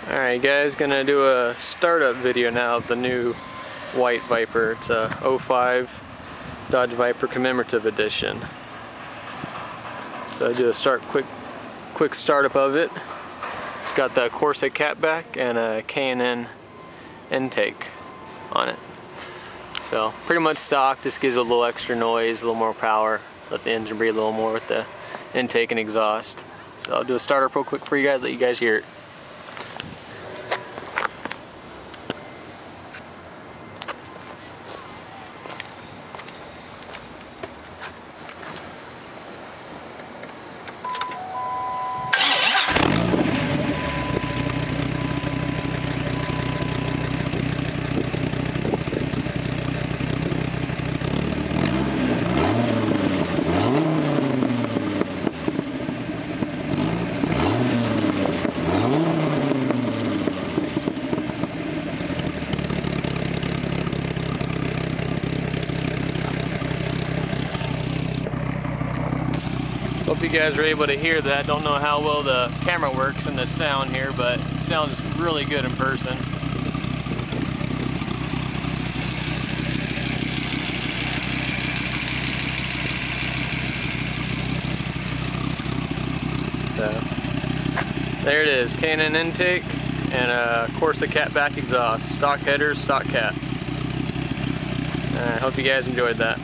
Alright guys, gonna do a startup video now of the new white Viper. It's a 05 Dodge Viper commemorative edition. So I do a quick startup of it. It's got the Corsa catback and a K&N intake on it. So pretty much stock. This gives it a little extra noise, a little more power, let the engine breathe a little more with the intake and exhaust. So I'll do a startup real quick for you guys, let you guys hear it. Hope you guys are able to hear that. Don't know how well the camera works in the sound here, but it sounds really good in person. So there it is, K&N intake and a Corsa catback exhaust. Stock headers, stock cats. I hope you guys enjoyed that.